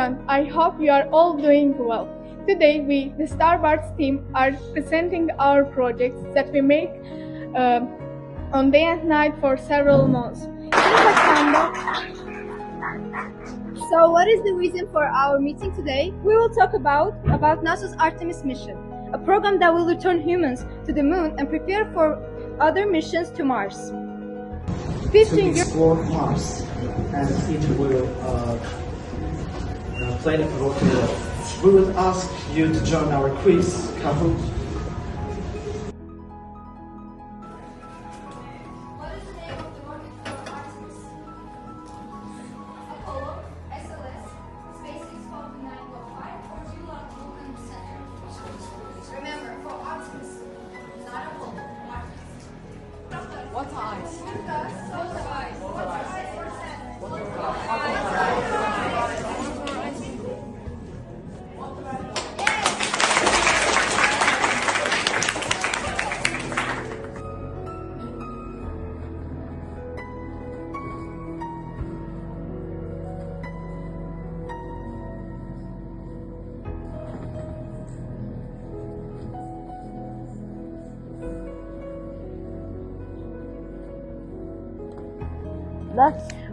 everyone, I hope you are all doing well. Today we, the Starbucks team, are presenting our projects that we make uh, on day and night for several months. In September, So what is the reason for our meeting today? We will talk about NASA's Artemis mission, a program that will return humans to the moon and prepare for other missions to Mars. To explore Mars, and it will play the role. We will ask you to join our quiz, Kahoot. What is the name of the rocket for Artemis? Apollo, SLS, SpaceX Falcon 9.5, or July Vulcan Center? Remember, for Artemis, not Apollo, Artemis. What eyes?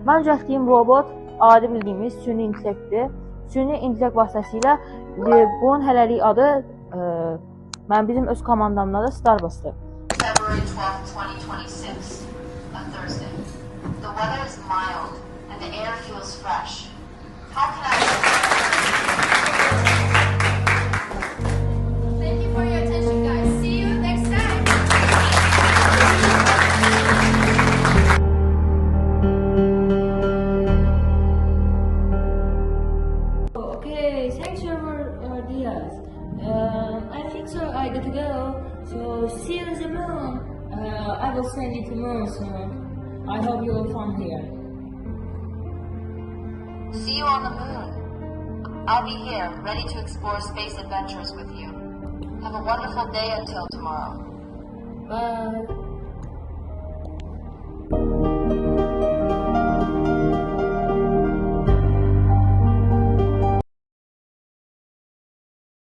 Mən düzəltdiyim robot adi bildiyimiz süni intellektdir. Süni intellekt vasitəsilə bunun hələlik adı bizim öz komandamda da Starbucks'dır. February 12, 2026, a Thursday. The weather is mild and the air feels fresh. How can I... Thank you for your attention, guys. See you next time. Okay, thanks for Diaz. I think so. I got to go. So see you in the moon. I will send you to moon. So I hope you will come here. See you on the moon. I'll be here, ready to explore space adventures with you. Have a wonderful day until tomorrow. Bye.